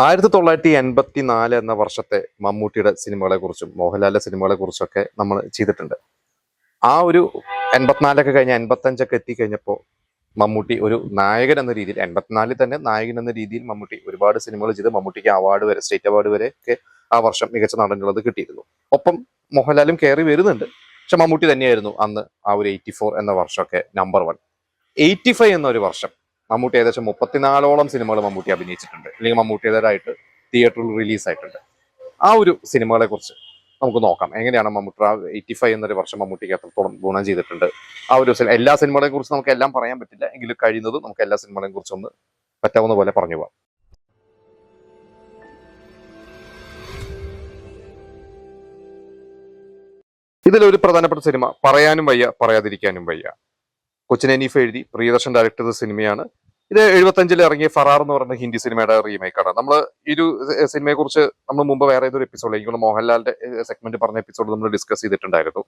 1984 എന്ന വർഷത്തെ മമ്മൂട്ടിയുടെ സിനിമകളെ കുറിച്ചും മോഹൻലാലിന്റെ സിനിമകളെ കുറിച്ചൊക്കെ നമ്മൾ ചെയ്തിട്ടുണ്ട്. ആ ഒരു 84 കഴിഞ്ഞ് 85 എത്തിക്കഴിഞ്ഞപ്പോൾ മമ്മൂട്ടി ഒരു നായകൻ എന്ന രീതിയിൽ 84 തന്നെ നായകൻ എന്ന രീതിയിൽ മമ്മൂട്ടി ഒരുപാട് സിനിമകൾ ചെയ്ത് മമ്മൂട്ടിക്ക് അവാർഡ് വരെ സ്റ്റേറ്റ് അവാർഡ് വരെ ഒക്കെ ആ വർഷം മികച്ച നടനുള്ളത് കിട്ടിയിരുന്നു. ഒപ്പം മോഹൻലാലും കയറി വരുന്നുണ്ട്. പക്ഷെ മമ്മൂട്ടി തന്നെയായിരുന്നു അന്ന് ആ ഒരു 84 എന്ന വർഷമൊക്കെ നമ്പർ 1. 85 എന്നൊരു വർഷം മമ്മൂട്ടി ഏകദേശം 34ഓളം സിനിമകൾ മമ്മൂട്ടി അഭിനയിച്ചിട്ടുണ്ട്, അല്ലെങ്കിൽ മമ്മൂട്ടിയുടേതായിട്ട് തിയേറ്ററിൽ റിലീസ് ആയിട്ടുണ്ട്. ആ ഒരു സിനിമകളെ കുറിച്ച് നമുക്ക് നോക്കാം. എങ്ങനെയാണ് മമ്മൂട്ടി 85 എന്നൊരു വർഷം മമ്മൂട്ടിക്ക് എത്രത്തോളം ഗുണം ചെയ്തിട്ടുണ്ട്. ആ ഒരു എല്ലാ സിനിമകളെ കുറിച്ച് നമുക്ക് എല്ലാം പറയാൻ പറ്റില്ല, എങ്കിലും കഴിയുന്നത് നമുക്ക് എല്ലാ സിനിമകളെയും കുറിച്ച് ഒന്ന് പറ്റാവുന്ന പോലെ പറഞ്ഞു പോവാം. ഇതിലൊരു പ്രധാനപ്പെട്ട സിനിമ പറയാനും വയ്യ പറയാതിരിക്കാനും വയ്യ. കൊച്ചിൻ ഹനീഫ് എഴുതി പ്രിയദർശൻ ഡയറക്ട് ചെയ്ത സിനിമയാണ്. ഇത് 75 ഇറങ്ങിയ ഫറാർ എന്ന് പറയുന്ന ഹിന്ദി സിനിമയുടെ റീമേക്കാണ്. നമ്മൾ ഈ ഒരു സിനിമയെ കുറിച്ച് നമ്മൾ മുമ്പ് വേറെ ഏതൊരു എപ്പിസോഡ്, എനിക്കുള്ള മോഹൻലാലിന്റെ സെഗ്മെന്റ് പറഞ്ഞ എപ്പിസോഡ് നമ്മൾ ഡിസ്കസ് ചെയ്തിട്ടുണ്ടായിരുന്നു.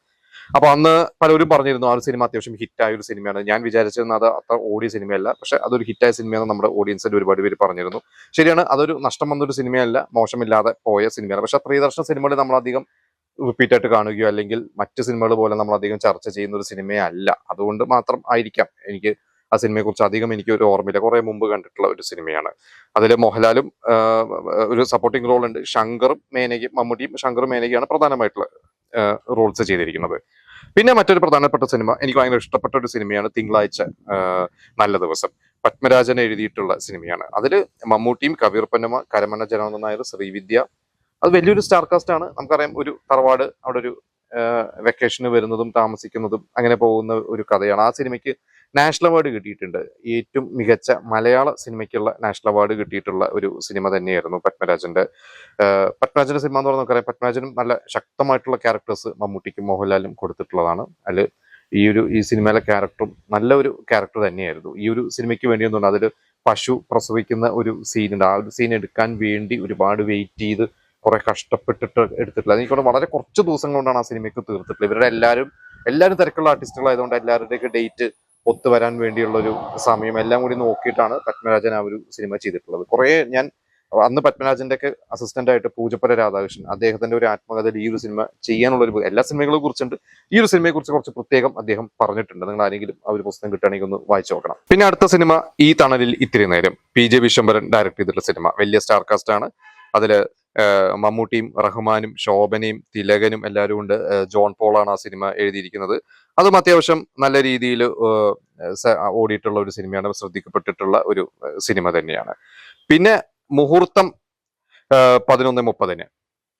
അപ്പൊ അന്ന് പലരും പറഞ്ഞിരുന്നു ആ ഒരു സിനിമ അത്യാവശ്യം ഹിറ്റായ ഒരു സിനിമയാണ്. ഞാൻ വിചാരിച്ചിരുന്നത് അത് അത്ര ഓടിയ സിനിമയല്ല, പക്ഷെ അതൊരു ഹിറ്റായ സിനിമയാണ് നമ്മുടെ ഓഡിയൻസിന്റെ ഒരുപാട് പേര് പറഞ്ഞിരുന്നു. ശരിയാണ്, അതൊരു നഷ്ടം വന്നൊരു സിനിമയല്ല, മോശമില്ലാതെ പോയ സിനിമയാണ്. പക്ഷെ പ്രിയദർശൻ സിനിമകൾ നമ്മളധികം റിപ്പീറ്റ് ആയിട്ട് കാണുകയോ അല്ലെങ്കിൽ മറ്റ് സിനിമകൾ പോലെ നമ്മൾ അധികം ചർച്ച ചെയ്യുന്ന ഒരു സിനിമയല്ല. അതുകൊണ്ട് മാത്രം ആയിരിക്കാം എനിക്ക് ആ സിനിമയെ കുറിച്ച് അധികം എനിക്ക് ഒരു ഓർമ്മയില്ല. കുറെ മുമ്പ് കണ്ടിട്ടുള്ള ഒരു സിനിമയാണ്. അതിൽ മോഹൻലാലും ഒരു സപ്പോർട്ടിംഗ് റോൾ ഉണ്ട്. ശങ്കറും മേനകയും, മമ്മൂട്ടിയും ശങ്കറും മേനകയാണ് പ്രധാനമായിട്ടുള്ള റോൾസ് ചെയ്തിരിക്കുന്നത്. പിന്നെ മറ്റൊരു പ്രധാനപ്പെട്ട സിനിമ, എനിക്ക് ഭയങ്കര ഇഷ്ടപ്പെട്ട ഒരു സിനിമയാണ് തിങ്കളാഴ്ച നല്ല ദിവസം. പത്മരാജൻ എഴുതിയിട്ടുള്ള സിനിമയാണ്. അതിൽ മമ്മൂട്ടിയും കബീർ പന്നമ്മ, കരമന ജനാർദ്ദൻ നായർ, ശ്രീവിദ്യ, അത് വലിയൊരു സ്റ്റാർ കാസ്റ്റ് ആണ്. നമുക്കറിയാം, ഒരു തറവാട് അവിടെ ഒരു വെക്കേഷന് വരുന്നതും താമസിക്കുന്നതും അങ്ങനെ പോകുന്ന ഒരു കഥയാണ്. ആ സിനിമയ്ക്ക് നാഷണൽ അവാർഡ് കിട്ടിയിട്ടുണ്ട്. ഏറ്റവും മികച്ച മലയാള സിനിമയ്ക്കുള്ള നാഷണൽ അവാർഡ് കിട്ടിയിട്ടുള്ള ഒരു സിനിമ തന്നെയായിരുന്നു പത്മരാജന്റെ സിനിമ എന്ന് പറഞ്ഞാൽ നമുക്കറിയാം. പത്മരാജനും നല്ല ശക്തമായിട്ടുള്ള ക്യാരക്ടേഴ്സ് മമ്മൂട്ടിക്കും മോഹൻലാലും കൊടുത്തിട്ടുള്ളതാണ്. അതിൽ ഈ സിനിമയിലെ ക്യാരക്ടറും നല്ല ഒരു ക്യാരക്ടർ തന്നെയായിരുന്നു. ഈ ഒരു സിനിമയ്ക്ക് വേണ്ടി ഒന്നുണ്ട്. അതിൽ പശു പ്രസവിക്കുന്ന ഒരു സീനുണ്ട്. ആ ഒരു സീൻ എടുക്കാൻ വേണ്ടി ഒരുപാട് വെയിറ്റ് ചെയ്ത് കുറെ കഷ്ടപ്പെട്ടിട്ട് എടുത്തിട്ടില്ല. എനിക്കോട് വളരെ കുറച്ച് ദിവസം കൊണ്ടാണ് ആ സിനിമയ്ക്ക് തീർത്തിട്ടുള്ളത്. ഇവരുടെ എല്ലാവരും തിരക്കുള്ള ആർട്ടിസ്റ്റുകളായതുകൊണ്ട് എല്ലാവരുടെയൊക്കെ ഡേറ്റ് ഒത്തുവരാൻ വേണ്ടിയുള്ള ഒരു സമയം എല്ലാം കൂടി നോക്കിയിട്ടാണ് പത്മരാജൻ ആ ഒരു സിനിമ ചെയ്തിട്ടുള്ളത്. ഞാൻ അന്ന് പത്മരാജന്റെ ഒക്കെ അസിസ്റ്റന്റ് ആയിട്ട് പൂജപ്പുര രാധാകൃഷ്ണൻ, അദ്ദേഹത്തിന്റെ ഒരു ആത്മകഥയിൽ ഈ ഒരു സിനിമ ചെയ്യാനുള്ള എല്ലാ സിനിമകളെ കുറിച്ചുണ്ട്. ഈ ഒരു സിനിമയെ കുറിച്ച് കുറച്ച് പ്രത്യേകം അദ്ദേഹം പറഞ്ഞിട്ടുണ്ട്. നിങ്ങൾ ആരെങ്കിലും ആ ഒരു പുസ്തകം കിട്ടുകയാണെങ്കിൽ ഒന്ന് വായിച്ചു നോക്കണം. പിന്നെ അടുത്ത സിനിമ ഈ തണലിൽ ഇത്തിരി നേരം, PJ വിശ്വംഭരൻ ഡയറക്ട് ചെയ്തിട്ടുള്ള സിനിമ. വലിയ സ്റ്റാർ കാസ്റ്റ് ആണ്. അതില് മമ്മൂട്ടിയും റഹ്മാനും ശോഭനയും തിലകനും എല്ലാവരും ഉണ്ട്. ജോൺ പോളാണ് ആ സിനിമ എഴുതിയിരിക്കുന്നത്. അതും അത്യാവശ്യം നല്ല രീതിയിൽ ഓടിയിട്ടുള്ള ഒരു സിനിമയാണ്, ശ്രദ്ധിക്കപ്പെട്ടിട്ടുള്ള ഒരു സിനിമ തന്നെയാണ്. പിന്നെ മുഹൂർത്തം 11:30.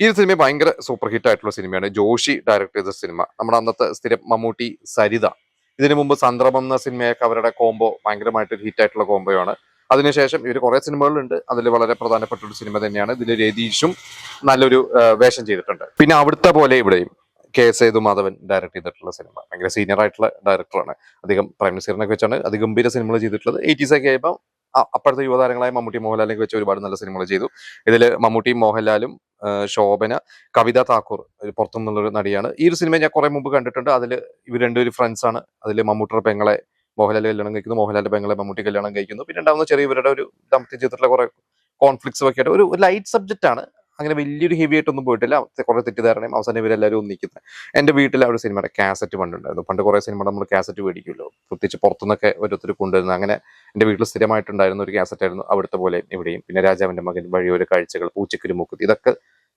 ഈ സിനിമ ഭയങ്കര സൂപ്പർ ഹിറ്റ് ആയിട്ടുള്ള സിനിമയാണ്. ജോഷി ഡയറക്ട് ചെയ്ത സിനിമ. നമ്മുടെ അന്നത്തെ സ്ഥിരം മമ്മൂട്ടി സരിത, ഇതിനു മുമ്പ് സന്ദ്രമം എന്ന സിനിമയൊക്കെ അവരുടെ കോംബോ ഭയങ്കരമായിട്ട് ഹിറ്റ് ആയിട്ടുള്ള കോംബോയാണ്. അതിനുശേഷം ഇവർ കുറെ സിനിമകളുണ്ട്. അതിൽ വളരെ പ്രധാനപ്പെട്ട ഒരു സിനിമ തന്നെയാണ്. ഇതിൽ രതീഷും നല്ലൊരു വേഷം ചെയ്തിട്ടുണ്ട്. പിന്നെ അവിടുത്തെ പോലെ ഇവിടെയും K.സേതുമാധവൻ ഡയറക്ട് ചെയ്തിട്ടുള്ള സിനിമ. ഭയങ്കര സീനിയർ ആയിട്ടുള്ള ഡയറക്ടറാണ്. അധികം പ്രൈം മിനിസ്റ്ററിനൊക്കെ വെച്ചാണ് അതിഗംഭീര സിനിമകൾ ചെയ്തിട്ടുള്ളത്. 80s ഒക്കെ ആയപ്പോൾ അപ്പോഴത്തെ യുവതാരങ്ങളായ മമ്മൂട്ടി മോഹൻലാലിനൊക്കെ വെച്ച് ഒരുപാട് നല്ല സിനിമകൾ ചെയ്തു. ഇതിൽ മമ്മൂട്ടിയും മോഹൻലാലും, ശോഭന, കവിത താക്കൂർ പുറത്തുനിന്നുള്ളൊരു നടിയാണ്. ഈ ഒരു സിനിമ ഞാൻ കുറെ മുമ്പ് കണ്ടിട്ടുണ്ട്. അതിൽ ഇവർ രണ്ടുപേരും ഫ്രണ്ട്സ് ആണ്. അതിൽ മമ്മൂട്ടിയുടെ പെങ്ങളെ മോഹൻലാൽ കല്യാണം കഴിക്കുന്നു, മോഹൻലാലിന്റെ പെങ്ങളെ മമ്മൂട്ടി കല്യാണം കഴിക്കുന്നു. പിന്നെ ഉണ്ടാവുന്ന ചെറിയ ഇവരുടെ ഒരു ദാമ്പത്യ ജീവിതത്തിലെ കുറെ കോൺഫ്ലിക്ട്സ് ഒക്കെ ആയിട്ട് ഒരു ലൈറ്റ് സബ്ജക്റ്റ് ആണ്. അങ്ങനെ വലിയൊരു ഹെവി ആയിട്ടൊന്നും പോയിട്ടില്ല. കുറെ തെറ്റിദ്ധാരണയും അവസാനം ഇവരെല്ലാവരും ഒന്നിക്കുന്നത്. എന്റെ വീട്ടിൽ ആ ഒരു സിനിമയുടെ കാസറ്റ് പണ്ടുണ്ടായിരുന്നു. പണ്ട് കുറെ സിനിമ നമ്മൾ കാസറ്റ് മേടിക്കുമല്ലോ, പ്രത്യേകിച്ച് പുറത്തുനിന്നൊക്കെ ഓരോരുത്തർ കൊണ്ടുവരുന്നത്. അങ്ങനെ എന്റെ വീട്ടിൽ സ്ഥിരമായിട്ടുണ്ടായിരുന്ന ഒരു കാസറ്റ് ആയിരുന്നു അവിടുത്തെ പോലെ ഇവിടെയും. പിന്നെ രാജാവിന്റെ മകൻ, വഴിയോര കാഴ്ചകൾ, പൂച്ചക്കുരു മൂക്കുത്തി, ഇതൊക്കെ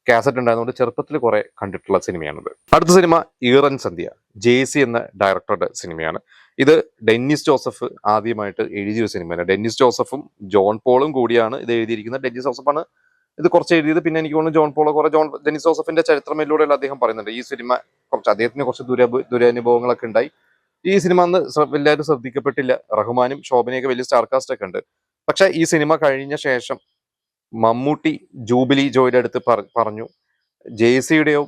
കാസറ്റ് ഉണ്ടായതുകൊണ്ട് ചെറുപ്പത്തിൽ കുറെ കണ്ടിട്ടുള്ള സിനിമയാണിത്. അടുത്ത സിനിമ ഈറൻ സന്ധ്യ, JC എന്ന ഡയറക്ടറുടെ സിനിമയാണ്. ഇത് ഡെന്നിസ് ജോസഫ് ആദ്യമായിട്ട് എഴുതിയൊരു സിനിമയാണ്. ഡെന്നിസ് ജോസഫും ജോൺ പോളും കൂടിയാണ് ഇത് എഴുതിയിരിക്കുന്നത്. ഡെന്നിസ് ജോസഫാണ് ഇത് കുറച്ച് എഴുതിയത്. പിന്നെ എനിക്ക് തോന്നുന്നു ജോൺ പോളോ ഡെന്നിസ് ജോസഫിന്റെ ചരിത്രമിലൂടെ അദ്ദേഹം പറയുന്നുണ്ട്. ഈ സിനിമ അദ്ദേഹത്തിന് കുറച്ച് ദുരനുഭവങ്ങളൊക്കെ ഉണ്ടായി. ഈ സിനിമ അന്ന് എല്ലാവരും ശ്രദ്ധിക്കപ്പെട്ടില്ല. റഹ്മാനും ശോഭനയൊക്കെ വലിയ സ്റ്റാർ കാസ്റ്റ് ഒക്കെ ഉണ്ട്. പക്ഷെ ഈ സിനിമ കഴിഞ്ഞ ശേഷം മമ്മൂട്ടി ജൂബിലി ജോയുടെ അടുത്ത് പറഞ്ഞു, JCയുടെയോ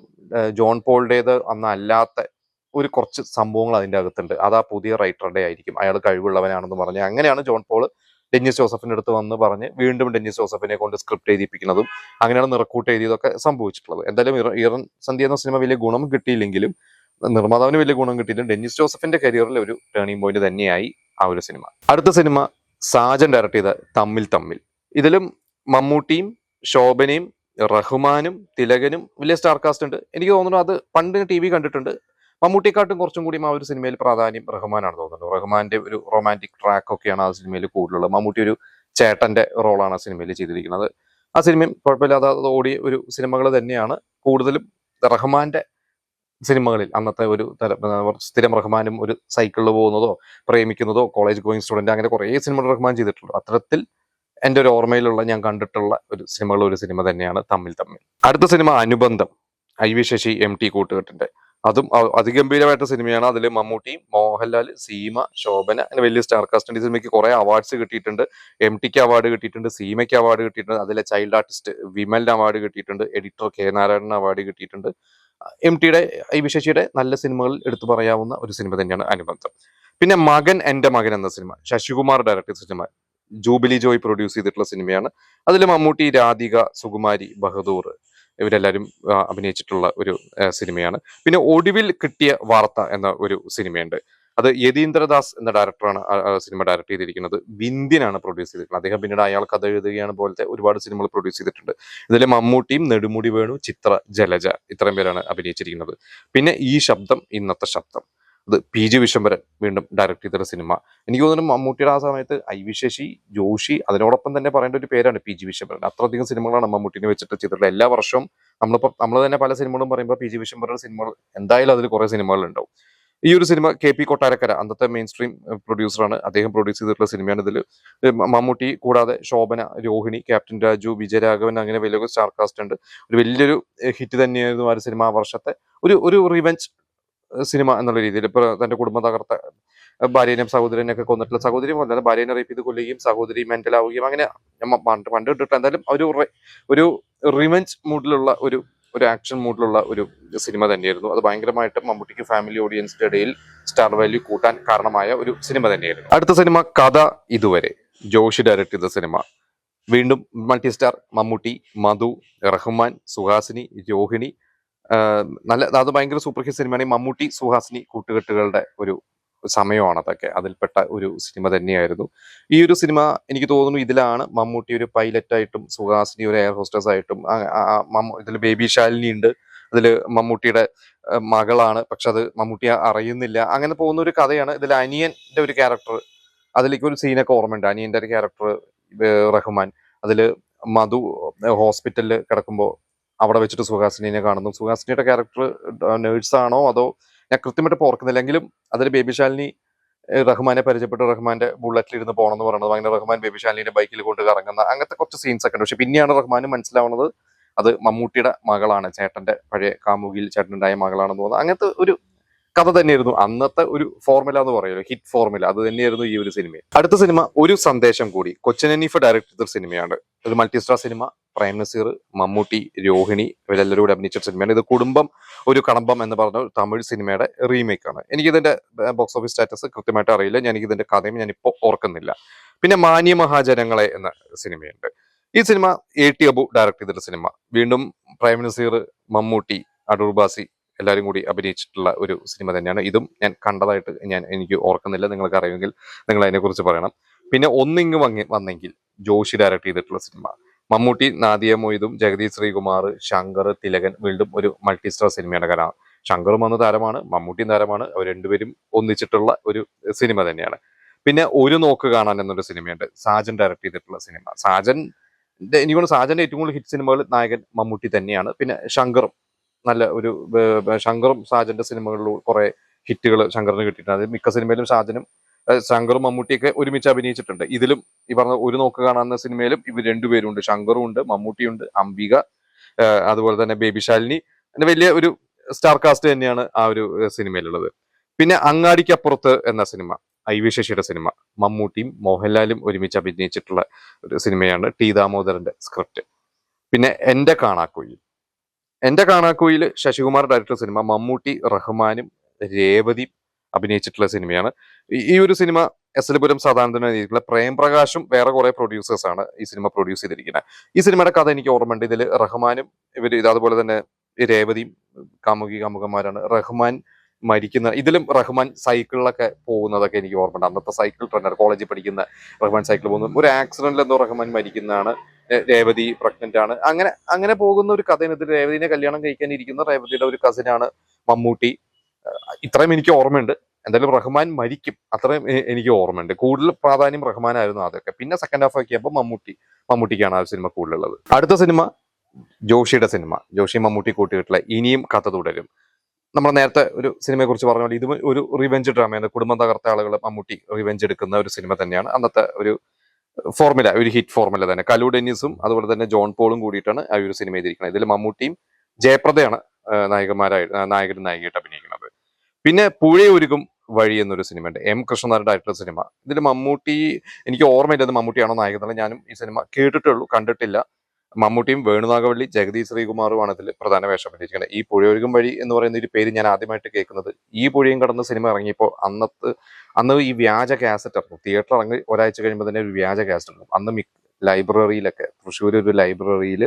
ജോൺ പോളുടേത് അന്ന് അല്ലാത്ത ഒരു കുറച്ച് സംഭവങ്ങൾ അതിൻ്റെ അകത്തുണ്ട്, അതാ പുതിയ റൈറ്ററുടെ ആയിരിക്കും, അയാൾ കഴിവുള്ളവനാണെന്ന് പറഞ്ഞ് അങ്ങനെയാണ് ജോൺ പോൾ ഡെന്നിസ് ജോസഫിന്റെ അടുത്ത് വന്ന് പറഞ്ഞ് വീണ്ടും ഡെന്നിസ് ജോസഫിനെ കൊണ്ട് സ്ക്രിപ്റ്റ് എഴുതിപ്പിക്കുന്നതും അങ്ങനെയാണ് നിറക്കൂട്ട് എഴുതിയതൊക്കെ സംഭവിച്ചിട്ടുള്ളത്. എന്തായാലും ഈറൻ സന്ധ്യ എന്ന സിനിമ വലിയ ഗുണം കിട്ടിയില്ലെങ്കിലും, നിർമ്മാതാവിന് വലിയ ഗുണം കിട്ടിയില്ലെങ്കിൽ, ഡെന്നിസ് ജോസഫിന്റെ കരിയറിൽ ഒരു ടേണിംഗ് പോയിന്റ് തന്നെയായി ആ ഒരു സിനിമ. അടുത്ത സിനിമ സാജൻ ഡയറക്ട് ചെയ്ത തമ്മിൽ. ഇതിലും മമ്മൂട്ടിയും ശോഭനയും റഹ്മാനും തിലകനും വലിയ സ്റ്റാർ കാസ്റ്റ് ഉണ്ട്. എനിക്ക് തോന്നുന്നു അത് പണ്ട് ടി വി കണ്ടിട്ടുണ്ട്. മമ്മൂട്ടിയെക്കാട്ടും കുറച്ചും കൂടി ആ ഒരു സിനിമയിൽ പ്രാധാന്യം റഹ്മാനാണ് തോന്നുന്നത്. റഹ്മാന്റെ ഒരു റൊമാൻറ്റിക് ട്രാക്ക് ഒക്കെയാണ് ആ സിനിമയിൽ കൂടുതലുള്ളത്. മമ്മൂട്ടി ഒരു ചേട്ടന്റെ റോളാണ് ആ സിനിമയിൽ ചെയ്തിരിക്കുന്നത്. ആ സിനിമയും കുഴപ്പമില്ലാതെ ഓടിയ ഒരു സിനിമകൾ തന്നെയാണ്. കൂടുതലും റഹ്മാന്റെ സിനിമകളിൽ അന്നത്തെ ഒരു സ്ഥിരം റഹ്മാനും ഒരു സൈക്കിളിൽ പോകുന്നതോ പ്രേമിക്കുന്നതോ കോളേജ് ഗോയിങ് സ്റ്റുഡന്റ് അങ്ങനെ കുറേ സിനിമകൾ റഹ്മാൻ ചെയ്തിട്ടുണ്ട്. അത്തരത്തിൽ എൻ്റെ ഒരു ഓർമ്മയിലുള്ള ഞാൻ കണ്ടിട്ടുള്ള ഒരു സിനിമകൾ ഒരു സിനിമ തന്നെയാണ് തമ്മിൽ തമ്മിൽ. അടുത്ത സിനിമ അനുബന്ധം, IV ശശി MT കൂട്ടുകെട്ടിന്റെ. അതും അതിഗംഭീരമായിട്ട് സിനിമയാണ്. അതിൽ മമ്മൂട്ടിയും മോഹൻലാൽ, സീമ, ശോഭന അങ്ങനെ വലിയ സ്റ്റാർ കാസ്റ്റ് ഉണ്ട്. ഈ സിനിമയ്ക്ക് കുറെ അവാർഡ്സ് കിട്ടിയിട്ടുണ്ട്. MTക്ക് അവാർഡ് കിട്ടിയിട്ടുണ്ട്, സീമയ്ക്ക് അവാർഡ് കിട്ടിയിട്ടുണ്ട്, അതിലെ ചൈൽഡ് ആർട്ടിസ്റ്റ് വിമലിന് അവാർഡ് കിട്ടിയിട്ടുണ്ട്, എഡിറ്റർ K നാരായണന് അവാർഡ് കിട്ടിയിട്ടുണ്ട്. MTയുടെ IV ശശിയുടെ നല്ല സിനിമകളിൽ എടുത്തു പറയാവുന്ന ഒരു സിനിമ തന്നെയാണ് അനുബന്ധം. പിന്നെ മകൻ എൻ്റെ മകൻ എന്ന സിനിമ ശശികുമാർ ഡയറക്ടർ ചെയ്ത സിനിമ, ജൂബിലി ജോയ് പ്രൊഡ്യൂസ് ചെയ്തിട്ടുള്ള സിനിമയാണ്. അതിൽ മമ്മൂട്ടി, രാധിക, സുകുമാരി, ബഹദൂർ ഇവരെല്ലാവരും അഭിനയിച്ചിട്ടുള്ള ഒരു സിനിമയാണ്. പിന്നെ ഒടുവിൽ കിട്ടിയ വാർത്ത എന്ന ഒരു സിനിമയുണ്ട്. അത് യതീന്ദ്രദാസ് എന്ന ഡയറക്ടറാണ് സിനിമ ഡയറക്ട് ചെയ്തിരിക്കുന്നത്. വിന്ധ്യനാണ് പ്രൊഡ്യൂസ് ചെയ്തിട്ടുള്ളത്. അദ്ദേഹം പിന്നീട് അയാൾ കഥ എഴുതുകയാണ് പോലത്തെ ഒരുപാട് സിനിമകൾ പ്രൊഡ്യൂസ് ചെയ്തിട്ടുണ്ട്. ഇതിൽ മമ്മൂട്ടിയും നെടുമുടി വേണു, ചിത്ര, ജലജ ഇത്രയും പേരാണ് അഭിനയിച്ചിരിക്കുന്നത്. പിന്നെ ഈ ശബ്ദം ഇന്നത്തെ ശബ്ദം, അത് PG വിശ്വംഭരൻ വീണ്ടും ഡയറക്ട് ചെയ്ത സിനിമ. എനിക്ക് തോന്നുന്നു മമ്മൂട്ടിയുടെ ആ സമയത്ത് IV ശശി, ജോഷി, അതിനോടൊപ്പം തന്നെ പറയേണ്ട ഒരു പേരാണ് PG വിശ്വംഭരൻ. അത്രയധികം സിനിമകളാണ് മമ്മൂട്ടിനെ വെച്ചിട്ട് ചെയ്തിട്ടുള്ളത്. എല്ലാ വർഷവും നമ്മൾ തന്നെ പല സിനിമകളും പറയുമ്പോൾ PG വിശ്വംഭരൻ സിനിമകൾ എന്തായാലും അതിൽ കുറെ സിനിമകൾ ഉണ്ടാവും. ഈ ഒരു സിനിമ KP കൊട്ടാരക്കര അന്നത്തെ മെയിൻ സ്ട്രീം പ്രൊഡ്യൂസറാണ്, അദ്ദേഹം പ്രൊഡ്യൂസ് ചെയ്തിട്ടുള്ള സിനിമയാണ്. ഇതിൽ മമ്മൂട്ടി കൂടാതെ ശോഭന, രോഹിണി, ക്യാപ്റ്റൻ രാജു, വിജയരാഘവൻ അങ്ങനെ വലിയ സ്റ്റാർ കാസ്റ്റ് ഉണ്ട്. ഒരു വലിയൊരു ഹിറ്റ് തന്നെയായിരുന്നു ആ ഒരു സിനിമ. ആ വർഷത്തെ ഒരു റിവെഞ്ച് സിനിമ എന്നുള്ള രീതിയിൽ ഇപ്പൊ തന്റെ കുടുംബം തകർത്ത ഭാര്യനെയും സഹോദരനെയൊക്കെ കൊന്നിട്ടുള്ള, സഹോദരിയും കൊല്ലാതെ ഭാര്യനെ റേപ്പ് ചെയ്ത് കൊല്ലുകയും സഹോദരി മെന്റൽ ആവുകയും അങ്ങനെ പണ്ട് ഇട്ടിട്ട് എന്തായാലും ഒരു റിവെഞ്ച് മൂഡിലുള്ള ഒരു ആക്ഷൻ മൂഡിലുള്ള ഒരു സിനിമ തന്നെയായിരുന്നു. അത് ഭയങ്കരമായിട്ട് മമ്മൂട്ടിക്ക് ഫാമിലി ഓഡിയൻസിന്റെ ഇടയിൽ സ്റ്റാർ വാല്യൂ കൂട്ടാൻ കാരണമായ ഒരു സിനിമ തന്നെയായിരുന്നു. അടുത്ത സിനിമ കഥ ഇതുവരെ, ജോഷി ഡയറക്ട് ചെയ്ത സിനിമ. വീണ്ടും മൾട്ടി സ്റ്റാർ മമ്മൂട്ടി, മധു, റഹ്മാൻ, സുഹാസിനി, രോഹിണി. അത് ഭയങ്കര സൂപ്പർ ഹിറ്റ് സിനിമയാണ്. ഈ മമ്മൂട്ടി സുഹാസിനി കൂട്ടുകെട്ടുകളുടെ ഒരു സമയമാണ് അതൊക്കെ. അതിൽപ്പെട്ട ഒരു സിനിമ തന്നെയായിരുന്നു ഈ ഒരു സിനിമ. എനിക്ക് തോന്നുന്നു ഇതിലാണ് മമ്മൂട്ടി ഒരു പൈലറ്റായിട്ടും സുഹാസിനി ഒരു എയർ ഹോസ്റ്റസ് ആയിട്ടും, ഇതിൽ ബേബി ശാലിനി ഉണ്ട്, അതിൽ മമ്മൂട്ടിയുടെ മകളാണ്, പക്ഷെ അത് മമ്മൂട്ടി അറിയുന്നില്ല. അങ്ങനെ പോകുന്ന ഒരു കഥയാണ്. ഇതിൽ അനിയന്റെ ഒരു ക്യാരക്ടർ, അതിലേക്ക് ഒരു സീനൊക്കെ ഓർമ്മയുണ്ട്. അനിയന്റെ ഒരു ക്യാരക്ടർ റഹ്മാൻ, അതിൽ മധു ഹോസ്പിറ്റലിൽ കിടക്കുമ്പോൾ അവിടെ വെച്ചിട്ട് സുഹാസിനിയെ കാണുന്നു. സുഹാസിനിയുടെ ക്യാരക്ടർ നേഴ്സാണോ അതോ ഞാൻ കൃത്യമായിട്ട് ഓർക്കുന്നില്ല. എങ്കിലും അതിൽ ബേബി ശാലിനി റഹ്മാനെ പരിചയപ്പെട്ട് റഹ്മാന്റെ ബുള്ളറ്റിൽ ഇരുന്ന് പോകണം എന്ന് പറയുന്നത്, അങ്ങനെ റഹ്മാൻ ബേബി ശാലിനെ ബൈക്കിൽ കൊണ്ട് കറങ്ങുന്ന അങ്ങനത്തെ കുറച്ച് സീൻസ് ഒക്കെ ഉണ്ട്. പക്ഷെ പിന്നെയാണ് റഹ്മാന് മനസ്സിലാവുന്നത് അത് മമ്മൂട്ടിയുടെ മകളാണ്, ചേട്ടന്റെ പഴയ കാമുകിയിൽ ചേട്ടനുണ്ടായ മകളാണെന്ന് തോന്നുന്നത്. അങ്ങനത്തെ ഒരു കഥ തന്നെയായിരുന്നു അന്നത്തെ ഒരു ഫോർമുല എന്ന് പറയുമല്ലോ, ഹിറ്റ് ഫോർമുല. അത് തന്നെയായിരുന്നു ഈ ഒരു സിനിമ. അടുത്ത സിനിമ ഒരു സന്ദേശം കൂടി, കൊച്ചിൻ ഹനീഫ് ഡയറക്ട് ചെയ്ത സിനിമയാണ്. ഒരു multi star cinema. Prem Nazir, Mammootty, Rohini ഇവരെല്ലാവരും കൂടി അഭിനയിച്ച സിനിമയാണ്. ഇത് കുടുംബം ഒരു കടമ്പം എന്ന് പറഞ്ഞ ഒരു തമിഴ് സിനിമയുടെ റീമേക്ക് ആണ്. എനിക്കിതിന്റെ ബോക്സ് ഓഫീസ് സ്റ്റാറ്റസ് കൃത്യമായിട്ട് അറിയില്ല. എനിക്കിതിന്റെ കഥയും ഞാനിപ്പോൾ ഓർക്കുന്നില്ല. പിന്നെ മാന്യ മഹാജനങ്ങളെ എന്ന സിനിമയുണ്ട്. ഈ സിനിമ AT അബു ഡയറക്ട് ചെയ്തിട്ടുള്ള സിനിമ. വീണ്ടും പ്രേം നസീർ, മമ്മൂട്ടി, അടൂർ ബാസി എല്ലാവരും കൂടി അഭിനയിച്ചിട്ടുള്ള ഒരു സിനിമ തന്നെയാണ്. ഇതും ഞാൻ കണ്ടതായിട്ട് എനിക്ക് ഓർക്കുന്നില്ല. നിങ്ങൾക്ക് അറിയുമെങ്കിൽ നിങ്ങൾ അതിനെക്കുറിച്ച് പറയണം. പിന്നെ ഒന്നിങ്ങ് വന്നെങ്കിൽ, ജോഷി ഡയറക്ട് ചെയ്തിട്ടുള്ള സിനിമ. മമ്മൂട്ടി, നാദിയ മൊയ്തും, ജഗദീഷ് ശ്രീകുമാർ, ശങ്കർ, തിലകൻ വീണ്ടും ഒരു മൾട്ടി സ്റ്റാർ സിനിമയുടെ കഥ. ശങ്കറും വന്ന താരമാണ്, മമ്മൂട്ടിയും താരമാണ്. അവർ രണ്ടുപേരും ഒന്നിച്ചിട്ടുള്ള ഒരു സിനിമ തന്നെയാണ്. പിന്നെ ഒരു നോക്ക് കാണാൻ എന്നൊരു സിനിമയുണ്ട്, സാജൻ ഡയറക്ട് ചെയ്തിട്ടുള്ള സിനിമ. എനിക്കൊന്ന് സാജന്റെ ഏറ്റവും കൂടുതൽ ഹിറ്റ് സിനിമകൾ നായകൻ മമ്മൂട്ടി തന്നെയാണ്. പിന്നെ ശങ്കറും നല്ല ഒരു ശങ്കറും സാജന്റെ സിനിമകളിൽ കുറെ ഹിറ്റുകൾ ശങ്കറിന് കിട്ടിയിട്ടുണ്ട്. അത് മിക്ക സിനിമയിലും ശങ്കറും മമ്മൂട്ടിയൊക്കെ ഒരുമിച്ച് അഭിനയിച്ചിട്ടുണ്ട്. ഇതിലും ഈ പറഞ്ഞ ഒരു നോക്ക് കാണാവുന്ന സിനിമയിലും ഇവർ രണ്ടുപേരും ഉണ്ട്. ശങ്കറും ഉണ്ട്, മമ്മൂട്ടിയുണ്ട്, അംബിക, അതുപോലെ തന്നെ ബേബി ശാലിനി. അങ്ങനെ വലിയ ഒരു സ്റ്റാർ കാസ്റ്റ് തന്നെയാണ് ആ ഒരു സിനിമയിലുള്ളത്. പിന്നെ അങ്ങാടിക്കപ്പുറത്ത് എന്ന സിനിമ, IV ശശിയുടെ സിനിമ. മമ്മൂട്ടിയും മോഹൻലാലും ഒരുമിച്ച് അഭിനയിച്ചിട്ടുള്ള ഒരു സിനിമയാണ്. T ദാമോദരന്റെ സ്ക്രിപ്റ്റ്. പിന്നെ എന്റെ കാണാക്കുയിൽ ശശികുമാർ ഡയറക്ടർ സിനിമ. മമ്മൂട്ടി, റഹ്മാനും രേവതിയും അഭിനയിച്ചിട്ടുള്ള സിനിമയാണ്. ഈ ഒരു സിനിമ SL പുരം സദാനന്ദൻ എഴുതിയിട്ടുള്ള, പ്രേംപ്രകാശും വേറെ കുറെ പ്രൊഡ്യൂസേഴ്സ് ആണ് ഈ സിനിമ പ്രൊഡ്യൂസ് ചെയ്തിരിക്കുന്നത്. ഈ സിനിമയുടെ കഥ എനിക്ക് ഓർമ്മയുണ്ട്. ഇതിൽ റഹ്മാനും അതുപോലെ തന്നെ രേവതിയും കാമുകന്മാരാണ്. റഹ്മാൻ ഇതിലും റഹ്മാൻ സൈക്കിളിലൊക്കെ പോകുന്നതൊക്കെ എനിക്ക് ഓർമ്മയുണ്ട്. അന്നത്തെ സൈക്കിൾ ട്രെൻഡർ, കോളേജിൽ പഠിക്കുന്ന റഹ്മാൻ സൈക്കിൾ പോകുന്നു. ഒരു ആക്സിഡന്റിൽ എന്തോ റഹ്മാൻ മരിക്കുന്നതാണ് രേവതി പ്രഗ്നന്റ് ആണ്. അങ്ങനെ അങ്ങനെ പോകുന്ന ഒരു കഥയാണ് ഇത്. രേവതിനെ കല്യാണം കഴിക്കാൻ ഇരിക്കുന്ന റേവതിയുടെ ഒരു കസിനാണ് മമ്മൂട്ടി. ഇത്രയും എനിക്ക് ഓർമ്മയുണ്ട്. എന്തായാലും റഹ്മാൻ മരിക്കും, അത്രയും എനിക്ക് ഓർമ്മയുണ്ട്. കൂടുതൽ പ്രാധാന്യം റഹ്മാനായിരുന്നു അതൊക്കെ. പിന്നെ സെക്കൻഡ് ഹാഫ് ഒക്കെ ആകുമ്പോൾ മമ്മൂട്ടിക്കാണ് ആ സിനിമ കൂടുതലുള്ളത്. അടുത്ത സിനിമ ജോഷിയുടെ സിനിമ, ജോഷി മമ്മൂട്ടി കൂട്ടിയിട്ടുള്ള ഇനിയും കഥ തുടരും. നമ്മൾ നേരത്തെ ഒരു സിനിമയെ കുറിച്ച് പറഞ്ഞ പോലെ ഇത് ഒരു റിവെഞ്ച് ഡ്രാമയാണ്. കുടുംബം തകർത്ത ആളുകൾ മമ്മൂട്ടി റിവെഞ്ച് എടുക്കുന്ന ഒരു സിനിമ തന്നെയാണ്. അന്നത്തെ ഒരു ഫോർമുല, ഒരു ഹിറ്റ് ഫോർമുല തന്നെ. കലു ഡെന്നിസും അതുപോലെ തന്നെ ജോൺ പോളും കൂടിയിട്ടാണ് ആ ഒരു സിനിമ ചെയ്തിരിക്കുന്നത്. ഇതിൽ മമ്മൂട്ടിയും ജയപ്രദയാണ് നായകനും നായികയായിട്ട് അഭിനയിക്കുന്നത്. പിന്നെ പുഴയൊരുക്കും വഴി എന്നൊരു സിനിമയുണ്ട്, എം കൃഷ്ണനാരുടെ ആയിട്ടുള്ള സിനിമ. ഇതിൽ മമ്മൂട്ടി, എനിക്ക് ഓർമ്മയില്ല മമ്മൂട്ടിയാണോ നായകൻ എന്നുള്ള. ഞാനും ഈ സിനിമ കേട്ടിട്ടുള്ളൂ, കണ്ടിട്ടില്ല. മമ്മൂട്ടിയും വേണുനാഗവള്ളി, ജഗതി ശ്രീകുമാറുമാണ് ഇതിൽ പ്രധാന വേഷം അഭിനയിക്കുന്നത്. ഈ പുഴയൊരുക്കും വഴി എന്ന് പറയുന്ന ഒരു പേര് ഞാൻ ആദ്യമായിട്ട് കേൾക്കുന്നത് ഈ പുഴയും കടന്ന സിനിമ ഇറങ്ങിയപ്പോൾ അന്ന് ഈ വ്യാജ കാസറ്റ് ഇറങ്ങും. തിയേറ്റർ ഇറങ്ങി ഒരാഴ്ച കഴിയുമ്പോൾ തന്നെ ഒരു വ്യാജ കാസറ്റ് ഇറങ്ങും. അന്ന് ലൈബ്രറിയിലൊക്കെ, തൃശ്ശൂർ ഒരു ലൈബ്രറിയിൽ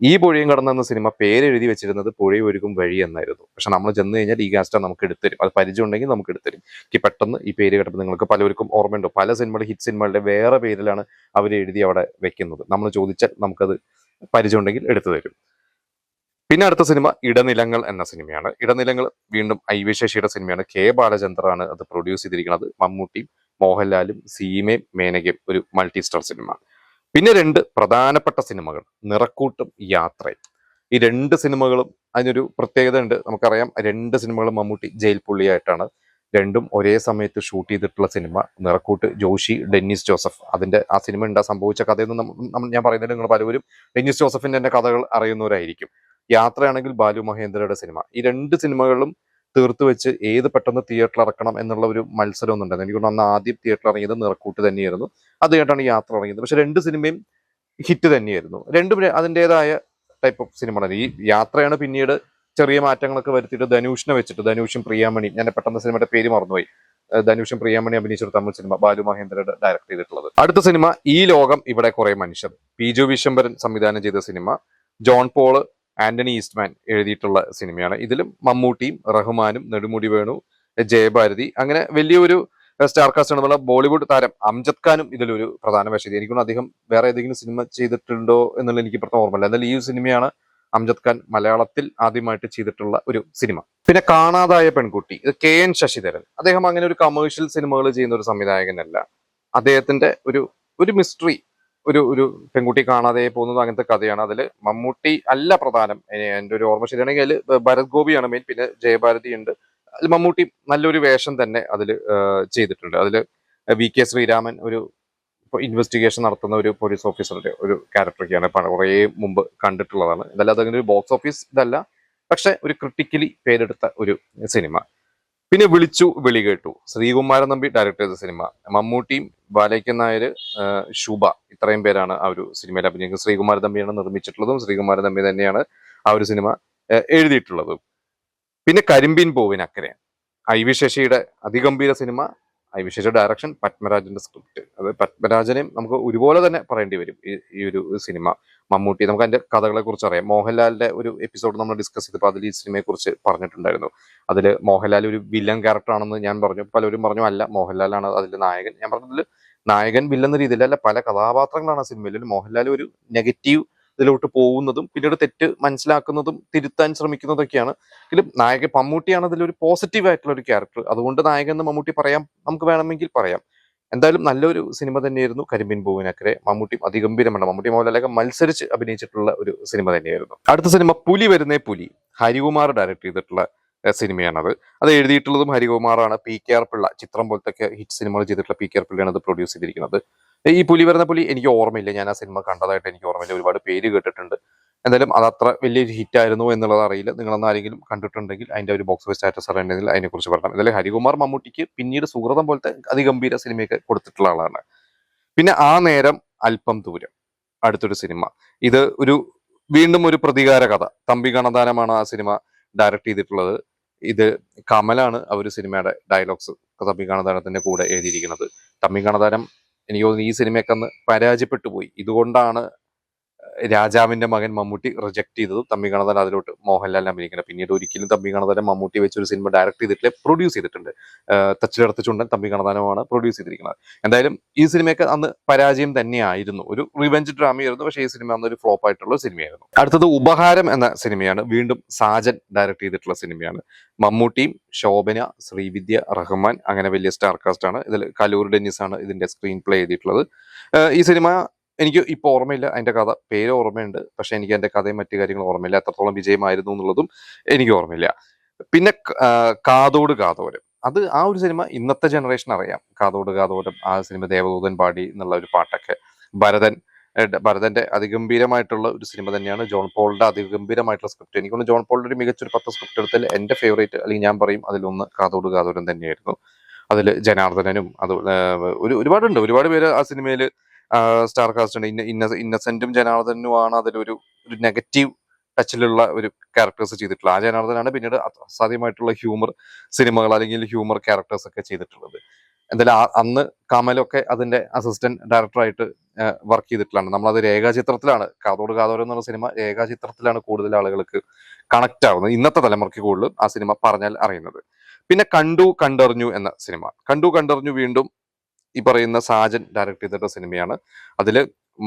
ഈ പുഴയും കടന്നെന്ന സിനിമ പേരെഴുതി വെച്ചിരുന്നത് പുഴയൊരുക്കും വഴി എന്നായിരുന്നു. പക്ഷെ നമ്മൾ ചെന്ന് കഴിഞ്ഞാൽ ഈ കാസ്റ്റ് നമുക്ക് എടുത്തരും, അത് പരിചയം ഉണ്ടെങ്കിൽ നമുക്ക് എടുത്തരും. എനിക്ക് പെട്ടെന്ന് ഈ പേര് കേട്ടപ്പോൾ നിങ്ങൾക്ക് പലർക്കും ഓർമ്മയുണ്ടോ, പല സിനിമകൾ, ഹിറ്റ് സിനിമകളുടെ വേറെ പേരിലാണ് അവർ എഴുതി അവിടെ വെക്കുന്നത്. നമ്മൾ ചോദിച്ചാൽ നമുക്കത് പരിചയം ഉണ്ടെങ്കിൽ എടുത്തു തരും. പിന്നെ അടുത്ത സിനിമ ഇടനിലങ്ങൾ എന്ന സിനിമയാണ്. ഇടനിലങ്ങൾ വീണ്ടും ഐ.വി. ശശിയുടെ സിനിമയാണ്. കെ ബാലചന്ദ്രാണ് അത് പ്രൊഡ്യൂസ് ചെയ്തിരിക്കുന്നത്. മമ്മൂട്ടിയും മോഹൻലാലും സീമയും മേനകയും, ഒരു മൾട്ടി സ്റ്റാർ സിനിമ. പിന്നെ രണ്ട് പ്രധാനപ്പെട്ട സിനിമകൾ, നിറക്കൂട്ടും യാത്രയും. ഈ രണ്ട് സിനിമകളും അതിനൊരു പ്രത്യേകത ഉണ്ട്. നമുക്കറിയാം, രണ്ട് സിനിമകളും മമ്മൂട്ടി ജയിൽ പുള്ളിയായിട്ടാണ്. രണ്ടും ഒരേ സമയത്ത് ഷൂട്ട് ചെയ്തിട്ടുള്ള സിനിമ. നിറക്കൂട്ട് ജോഷി, ഡെന്നിസ് ജോസഫ്. ആ സിനിമ സംഭവിച്ച കഥയൊന്നും ഞാൻ പറയുന്നത് നിങ്ങൾ പലവരും ഡെന്നിസ് ജോസഫിന്റെ തന്നെ കഥകൾ അറിയുന്നവരായിരിക്കും. യാത്രയാണെങ്കിൽ ബാലു മഹേന്ദ്രയുടെ സിനിമ. ഈ രണ്ട് സിനിമകളും തീർത്ത് വെച്ച് ഏത് പെട്ടെന്ന് തിയേറ്ററിൽ ഇറക്കണം എന്നുള്ള ഒരു മത്സരം ഒന്നും ഉണ്ടായിരുന്നു. എനിക്ക് അന്ന് ആദ്യം തിയേറ്ററിൽ ഇറങ്ങിയത് നിറക്കൂട്ട് തന്നെയായിരുന്നു. അത് കേട്ടാണ് യാത്ര ഇറങ്ങിയത്. പക്ഷെ രണ്ട് സിനിമയും ഹിറ്റ് തന്നെയായിരുന്നു. രണ്ടും അതിൻ്റെതായ ടൈപ്പ് ഓഫ് സിനിമകളാണ്. ഈ യാത്രയാണ് പിന്നീട് ചെറിയ മാറ്റങ്ങളൊക്കെ വരുത്തിയിട്ട് ധനുഷിനെ വെച്ചിട്ട്, ധനുഷും പ്രിയാമണിയും, ഞാൻ പെട്ടെന്ന് സിനിമയുടെ പേര് മറന്നുപോയി, ധനുഷും പ്രിയാമണി അഭിനയിച്ചൊരു തമിഴ് സിനിമ, ബാലു മഹേന്ദ്രയുടെ ഡയറക്ട് ചെയ്തിട്ടുള്ളത്. അടുത്ത സിനിമ ഈ ലോകം ഇവിടെ കുറെ മനുഷ്യർ, പി.ജു. വിശ്വംഭരൻ സംവിധാനം ചെയ്ത സിനിമ. ജോൺ പോള്, ആന്റണി ഈസ്റ്റ്മാൻ എഴുതിയിട്ടുള്ള സിനിമയാണ്. ഇതിലും മമ്മൂട്ടിയും റഹ്മാനും നെടുമുടി വേണു, ജയഭാരതി, അങ്ങനെ വലിയൊരു സ്റ്റാർ കാസ്റ്റ് ആണ്. ബോളിവുഡ് താരം അംജദ് ഖാനും ഇതിലൊരു പ്രധാന വേഷം. എനിക്കൊന്നും അദ്ദേഹം വേറെ ഏതെങ്കിലും സിനിമ ചെയ്തിട്ടുണ്ടോ എന്നുള്ള എനിക്ക് ഇപ്പോഴത്തെ ഓർമ്മയില്ല. എന്നാൽ ഈ സിനിമയാണ് അംജദ് ഖാൻ മലയാളത്തിൽ ആദ്യമായിട്ട് ചെയ്തിട്ടുള്ള ഒരു സിനിമ. പിന്നെ കാണാതായ പെൺകുട്ടി, ഇത് കെ.എൻ. ശശിധരൻ. അദ്ദേഹം അങ്ങനെ ഒരു കമേഴ്ഷ്യൽ സിനിമകൾ ചെയ്യുന്ന ഒരു സംവിധായകനല്ല. അദ്ദേഹത്തിന്റെ ഒരു മിസ്റ്ററി, ഒരു പെൺകുട്ടി കാണാതെ പോകുന്നത്, അങ്ങനത്തെ കഥയാണ്. അതിൽ മമ്മൂട്ടി അല്ല പ്രധാനം. എൻ്റെ ഒരു ഓർമ്മ ശരിയാണെങ്കിൽ അതിൽ ഭരത് ഗോപിയാണ് മെയിൻ. പിന്നെ ജയഭാരതി ഉണ്ട്. അതിൽ മമ്മൂട്ടി നല്ലൊരു വേഷം തന്നെ അതിൽ ചെയ്തിട്ടുണ്ട്. അതിൽ വി.കെ. ശ്രീരാമൻ ഒരു ഇൻവെസ്റ്റിഗേഷൻ നടത്തുന്ന ഒരു പോലീസ് ഓഫീസറുടെ ഒരു ക്യാരക്ടറൊക്കെയാണ് കുറേ മുമ്പ് കണ്ടിട്ടുള്ളതാണ്. ഇതല്ല അതങ്ങനെ ഒരു ബോക്സ് ഓഫീസ് ഇതല്ല, പക്ഷെ ഒരു ക്രിട്ടിക്കലി പേരെടുത്ത ഒരു സിനിമ. പിന്നെ വിളിച്ചു വിളി കേട്ടു, ശ്രീകുമാരൻ തമ്പി ഡയറക്ട് ചെയ്ത സിനിമ. മമ്മൂട്ടിയും ബാലയ്ക്കൻ നായർ, ശുഭ, ഇത്രയും പേരാണ് ആ ഒരു സിനിമയിൽ അഭിനയിക്കുന്നത്. ശ്രീകുമാരൻ തമ്പിയാണ് നിർമ്മിച്ചിട്ടുള്ളതും ശ്രീകുമാരൻ തമ്പി തന്നെയാണ് ആ ഒരു സിനിമ എഴുതിയിട്ടുള്ളതും. പിന്നെ കരിമ്പിൻ പൂവിനക്കരെ, ഐ.വി. ശശിയുടെ അതിഗംഭീര സിനിമ. ഐ.വി. ശശിയുടെ ഡയറക്ഷൻ, പത്മരാജന്റെ സ്ക്രിപ്റ്റ്. അത് പത്മരാജനെയും നമുക്ക് ഒരുപോലെ തന്നെ പറയേണ്ടി വരും ഈ ഒരു സിനിമ. മമ്മൂട്ടി, നമുക്ക് അതിന്റെ കഥകളെ കുറിച്ച് അറിയാം. മോഹൻലാലിന്റെ ഒരു എപ്പിസോഡ് നമ്മൾ ഡിസ്കസ് ചെയ്തപ്പോൾ അതിൽ ഈ സിനിമയെ കുറിച്ച് പറഞ്ഞിട്ടുണ്ടായിരുന്നു. അതിൽ മോഹൻലാൽ ഒരു വില്ലൻ ക്യാരക്ടർ ആണെന്ന് ഞാൻ പറഞ്ഞു. പലരും പറഞ്ഞു അല്ല, മോഹൻലാലാണ് അതിൽ നായകൻ. ഞാൻ പറഞ്ഞതിൽ നായകൻ വില്ലെന്ന രീതിയിലല്ല, പല കഥാപാത്രങ്ങളാണ് ആ സിനിമയിൽ. മോഹൻലാൽ ഒരു നെഗറ്റീവ് ഇതിലോട്ട് പോകുന്നതും പിന്നീട് തെറ്റ് മനസ്സിലാക്കുന്നതും തിരുത്താൻ ശ്രമിക്കുന്നതൊക്കെയാണ്. എങ്കിലും നായകൻ മമ്മൂട്ടിയാണ് അതിലൊരു പോസിറ്റീവ് ആയിട്ടുള്ള ഒരു ക്യാരക്ടർ. അതുകൊണ്ട് നായകൻ എന്ന് മമ്മൂട്ടി പറയാം, നമുക്ക് വേണമെങ്കിൽ പറയാം. എന്തായാലും നല്ലൊരു സിനിമ തന്നെയായിരുന്നു കരിമ്പിൻ പൂവിനക്കരെ. മമ്മൂട്ടി അതിഗംഭീരമാണ്. മമ്മൂട്ടി മോഹൻലാലൊക്കെ മത്സരിച്ച് അഭിനയിച്ചിട്ടുള്ള ഒരു സിനിമ തന്നെയായിരുന്നു. അടുത്ത സിനിമ പുലി വരുന്നേ പുലി, ഹരികുമാർ ഡയറക്ട് ചെയ്തിട്ടുള്ള സിനിമയാണത്. അത് എഴുതിയിട്ടുള്ളതും ഹരികുമാറാണ്. പി.കെ.ആർ. പിള്ള, ചിത്രം പോലത്തെ ഹിറ്റ് സിനിമകൾ ചെയ്തിട്ടുള്ള പി.കെ.ആർ. പിള്ളയാണ് അത് പ്രൊഡ്യൂസ് ചെയ്തിരിക്കുന്നത്. ഈ പുലി വരുന്ന പുലി എനിക്ക് ഓർമ്മയില്ല, ഞാൻ ആ സിനിമ കണ്ടതായിട്ട് എനിക്ക് ഓർമ്മയില്ല. ഒരുപാട് പേര് കേട്ടിട്ടുണ്ട്. എന്തായാലും അത് അത്ര വലിയൊരു ഹിറ്റ് ആയിരുന്നു എന്നുള്ളത് അറിയില്ല. നിങ്ങളൊന്നും ആരെങ്കിലും കണ്ടിട്ടുണ്ടെങ്കിൽ അതിന്റെ ഒരു ബോക്സ് ഓഫീസ് സ്റ്റാറ്റസ് അറിയണമെങ്കിൽ അതിനെക്കുറിച്ച് പറയാം. എന്തായാലും ഹരികുമാർ മമ്മൂട്ടിക്ക് പിന്നീട് സുഹൃതം പോലത്തെ അതിഗംഭീര സിനിമയൊക്കെ കൊടുത്തിട്ടുള്ള ആളാണ്. പിന്നെ ആ നേരം അല്പം ദൂരം, അടുത്തൊരു സിനിമ. ഇത് വീണ്ടും ഒരു പ്രതികാര കഥ. തമ്പി ഗണദാനമാണ് ആ സിനിമ ഡയറക്ട് ചെയ്തിട്ടുള്ളത്. ഇത് കമലാണ് ആ ഒരു സിനിമയുടെ ഡയലോഗ്സ് തമ്പി ഗണദാനത്തിന്റെ കൂടെ എഴുതിയിരിക്കുന്നത്. തമ്പി ഗണദാനം എനിക്ക് തോന്നുന്നു ഈ സിനിമയൊക്കെ അന്ന് പരാജയപ്പെട്ടു പോയി. ഇതുകൊണ്ടാണ് രാജാവിന്റെ മകൻ മമ്മൂട്ടി റിജക്ട് ചെയ്തതും തമ്പി കണതൻ അതിലോട്ട് മോഹൻലാലിനെ അഭിനയിക്കണം. പിന്നീട് ഒരിക്കലും തമ്പി കണതനെ മമ്മൂട്ടി വെച്ചൊരു സിനിമ ഡയറക്ട് ചെയ്തിട്ടില്ല, പ്രൊഡ്യൂസ് ചെയ്തിട്ടുണ്ട്. തച്ചിലെടുത്ത് ചുണ്ടൻ തമ്പി കണതാനമാണ് പ്രൊഡ്യൂസ് ചെയ്തിരിക്കുന്നത്. എന്തായാലും ഈ സിനിമയൊക്കെ അന്ന് പരാജയം തന്നെയായിരുന്നു, ഒരു റിവെഞ്ച് ഡ്രാമയായിരുന്നു. പക്ഷേ ഈ സിനിമ അന്നൊരു ഫ്ലോപ്പ് ആയിട്ടുള്ള സിനിമയായിരുന്നു. അടുത്തത് ഉപഹാരം എന്ന സിനിമയാണ്. വീണ്ടും സാജൻ ഡയറക്ട് ചെയ്തിട്ടുള്ള സിനിമയാണ്. മമ്മൂട്ടിയും ശോഭന, ശ്രീവിദ്യ, റഹ്മാൻ, അങ്ങനെ വലിയ സ്റ്റാർ കാസ്റ്റ് ആണ്. ഇതിൽ കലൂർ ഡെന്നിസ് ആണ് ഇതിന്റെ സ്ക്രീൻ പ്ലേ ചെയ്തിട്ടുള്ളത്. ഈ സിനിമ എനിക്ക് ഇപ്പോൾ ഓർമ്മയില്ല, അതിന്റെ കഥ പേര് ഓർമ്മയുണ്ട്, പക്ഷെ എനിക്ക് അതിന്റെ കഥയും മറ്റു കാര്യങ്ങളും ഓർമ്മയില്ല. എത്രത്തോളം വിജയമായിരുന്നു എന്നുള്ളതും എനിക്ക് ഓർമ്മയില്ല. പിന്നെ കാതോട് കാതോരം, അത് ആ ഒരു സിനിമ ഇന്നത്തെ ജനറേഷൻ അറിയാം. കാതോട് കാതോരം ആ സിനിമ ദേവദൂതൻ പാടി എന്നുള്ള ഒരു പാട്ടൊക്കെ, ഭരതന്റെ അതിഗംഭീരമായിട്ടുള്ള ഒരു സിനിമ തന്നെയാണ്. ജോൺ പോളിന്റെ അതിഗംഭീരമായിട്ടുള്ള സ്ക്രിപ്റ്റ്. എനിക്കൊന്ന് ജോൺ പോളിന്റെ ഒരു മികച്ചൊരു 10 സ്ക്രിപ്റ്റ് എടുത്താൽ എന്റെ ഫേവറേറ്റ്, അല്ലെങ്കിൽ ഞാൻ പറയും അതിലൊന്ന് കാതോട് കാതോരം തന്നെയായിരുന്നു. അതിൽ ജനാർദ്ദനനും അത് ഒരുപാട് പേര് ആ സിനിമയിൽ സ്റ്റാർ കാസ്റ്റ് ഉണ്ട്. ഇന്നസെന്റും ജനാർദ്ദനുമാണ് അതിലൊരു നെഗറ്റീവ് ടച്ചിലുള്ള ഒരു ക്യാരക്ടേഴ്സ് ചെയ്തിട്ടുള്ളത്. ആ ജനാർദ്ദനാണ് പിന്നീട് അസാധ്യമായിട്ടുള്ള ഹ്യൂമർ സിനിമകൾ അല്ലെങ്കിൽ ഹ്യൂമർ ക്യാരക്ടേഴ്സ് ഒക്കെ ചെയ്തിട്ടുള്ളത്. എന്തായാലും അന്ന് കമലൊക്കെ അതിന്റെ അസിസ്റ്റന്റ് ഡയറക്ടറായിട്ട് വർക്ക് ചെയ്തിട്ടുള്ളതാണ്. നമ്മളത് രേഖാചിത്രത്തിലാണ്, കാതോട് കാതോരം എന്നുള്ള സിനിമ രേഖാചിത്രത്തിലാണ് കൂടുതൽ ആളുകൾക്ക് കണക്ട് ആവുന്നത്, ഇന്നത്തെ തലമുറയ്ക്ക് കൂടുതൽ ആ സിനിമ പറഞ്ഞാൽ അറിയുന്നത്. പിന്നെ കണ്ടു കണ്ടറിഞ്ഞു എന്ന സിനിമ. കണ്ടു കണ്ടറിഞ്ഞു വീണ്ടും ഈ പറയുന്ന സാജൻ ഡയറക്ട് ചെയ്തിട്ട സിനിമയാണ്. അതില്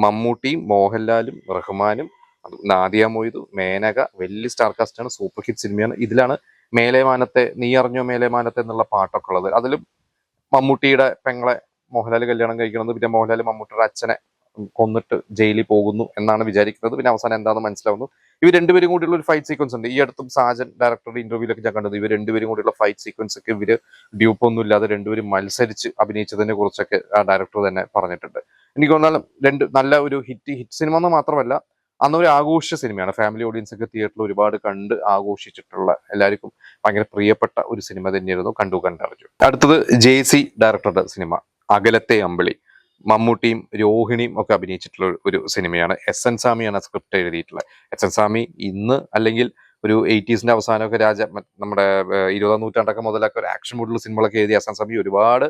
മമ്മൂട്ടിയും മോഹൻലാലും റഹ്മാനും നാദിയ മൊയ്തു, മേനക, വലിയ സ്റ്റാർ കാസ്റ്റാണ്. സൂപ്പർ ഹിറ്റ് സിനിമയാണ്. ഇതിലാണ് മേലേമാനത്തെ, നീ അറിഞ്ഞോ മേലേമാനത്തെ എന്നുള്ള പാട്ടൊക്കെ ഉള്ളത്. അതിലും മമ്മൂട്ടിയുടെ പെങ്ങളെ മോഹൻലാൽ കല്യാണം കഴിക്കുന്നത്, പിന്നെ മോഹൻലാൽ മമ്മൂട്ടിയുടെ അച്ഛനെ കൊന്നിട്ട് ജയിലിൽ പോകുന്നു എന്നാണ് വിചാരിക്കുന്നത്. പിന്നെ അവസാനം എന്താണെന്ന് മനസ്സിലാവുന്നു. ഇവർ രണ്ടുപേരും കൂടിയുള്ള ഒരു ഫൈറ്റ് സീക്വൻസ് ഉണ്ട്. ഈ അടുത്തും സാജൻ ഡയറക്ടറുടെ ഇന്റർവ്യൂലൊക്കെ ഞാൻ കണ്ടത്, ഇവർ രണ്ടുപേരും കൂടിയുള്ള ഫൈറ്റ് സീക്വൻസ് ഒക്കെ ഇവര് ഡ്യൂപ്പൊന്നും ഇല്ലാതെ രണ്ടുപേരും മത്സരിച്ച് അഭിനയിച്ചതിനെ കുറിച്ചൊക്കെ ആ ഡയറക്ടർ തന്നെ പറഞ്ഞിട്ടുണ്ട്. എനിക്ക് തോന്നാലും നല്ല ഒരു ഹിറ്റ് സിനിമ എന്ന് മാത്രമല്ല, അന്നൊരു ആഘോഷ സിനിമയാണ്. ഫാമിലി ഓഡിയൻസ് ഒക്കെ തിയേറ്ററിൽ ഒരുപാട് കണ്ട് ആഘോഷിച്ചിട്ടുള്ള, എല്ലാവർക്കും ഭയങ്കര പ്രിയപ്പെട്ട ഒരു സിനിമ തന്നെയായിരുന്നു കണ്ടു കണ്ടറിഞ്ഞു. അടുത്തത് JC ഡയറക്ടറുടെ സിനിമ അകലത്തെ അമ്പിളി. മമ്മൂട്ടിയും രോഹിണിയും ഒക്കെ അഭിനയിച്ചിട്ടുള്ള ഒരു സിനിമയാണ്. SN സ്വാമിയാണ് സ്ക്രിപ്റ്റ് എഴുതിയിട്ടുള്ളത്. SN സ്വാമി ഇന്ന് അല്ലെങ്കിൽ ഒരു 80s അവസാനമൊക്കെ നമ്മുടെ 20ാം നൂറ്റാണ്ടൊക്കെ മുതലൊക്കെ ഒരു ആക്ഷൻ മൂഡിലുള്ള സിനിമകളൊക്കെ എഴുതിയ SN സ്വാമി ഒരുപാട്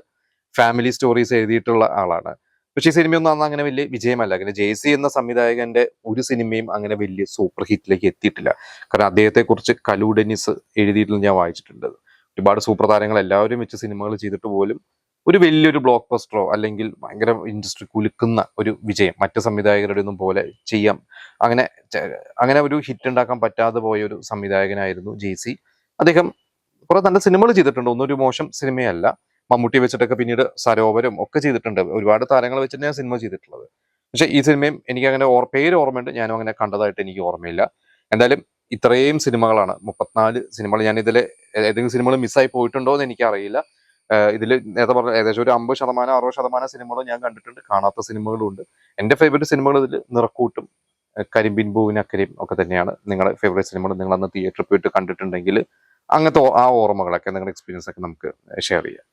ഫാമിലി സ്റ്റോറീസ് എഴുതിയിട്ടുള്ള ആളാണ്. പക്ഷേ ഈ സിനിമയൊന്നും അന്ന് അങ്ങനെ വലിയ വിജയമല്ല. അങ്ങനെ JC എന്ന സംവിധായകന്റെ ഒരു സിനിമയും അങ്ങനെ വലിയ സൂപ്പർ ഹിറ്റിലേക്ക് എത്തിയിട്ടില്ല. കാരണം അദ്ദേഹത്തെ കുറിച്ച് കലൂ ഡെന്നിസ് എഴുതിയിട്ടുള്ള ഞാൻ വായിച്ചിട്ടുണ്ട്. ഒരുപാട് സൂപ്പർ താരങ്ങൾ എല്ലാവരും വെച്ച് സിനിമകൾ ചെയ്തിട്ട് പോലും ഒരു വലിയൊരു ബ്ലോക്ക് ബസ്റ്ററോ അല്ലെങ്കിൽ ഭയങ്കര ഇൻഡസ്ട്രി കുലുക്കുന്ന ഒരു വിജയം മറ്റ് സംവിധായകരുടെ ഒന്നും പോലെ ചെയ്യാം അങ്ങനെ ഒരു ഹിറ്റ് ഉണ്ടാക്കാൻ പറ്റാതെ പോയ ഒരു സംവിധായകനായിരുന്നു JC. അദ്ദേഹം കുറെ നല്ല സിനിമകൾ ചെയ്തിട്ടുണ്ട്, ഒന്നും ഒരു മോശം സിനിമയല്ല. മമ്മൂട്ടി വെച്ചിട്ടൊക്കെ പിന്നീട് സരോവരം ഒക്കെ ചെയ്തിട്ടുണ്ട്. ഒരുപാട് താരങ്ങൾ വെച്ചിട്ട് ഞാൻ സിനിമ ചെയ്തിട്ടുള്ളത്. പക്ഷെ ഈ സിനിമയും എനിക്ക് അങ്ങനെ പേര് ഓർമ്മയുണ്ട്, ഞാനും അങ്ങനെ കണ്ടതായിട്ട് എനിക്ക് ഓർമ്മയില്ല. എന്തായാലും ഇത്രയും സിനിമകളാണ്, 34 സിനിമകൾ. ഞാൻ ഇതിൽ ഏതെങ്കിലും സിനിമകൾ മിസ്സായി പോയിട്ടുണ്ടോ എന്ന് എനിക്കറിയില്ല. ഇതിൽ നേരത്തെ പറഞ്ഞ ഏകദേശം ഒരു 50% 60% സിനിമകൾ ഞാൻ കണ്ടിട്ടുണ്ട്, കാണാത്ത സിനിമകളും ഉണ്ട്. എന്റെ ഫേവറേറ്റ് സിനിമകൾ ഇതിൽ നിറക്കൂട്ടും, കരിമ്പിൻ പൂവിനക്കരയും ഒക്കെ തന്നെയാണ്. നിങ്ങളുടെ ഫേവറേറ്റ് സിനിമകൾ നിങ്ങൾ അന്ന് തിയേറ്ററിൽ പോയിട്ട് കണ്ടിട്ടുണ്ടെങ്കിൽ അങ്ങനത്തെ ആ ഓർമ്മകളൊക്കെ, നിങ്ങളുടെ എക്സ്പീരിയൻസ് ഒക്കെ നമുക്ക് ഷെയർ ചെയ്യാം.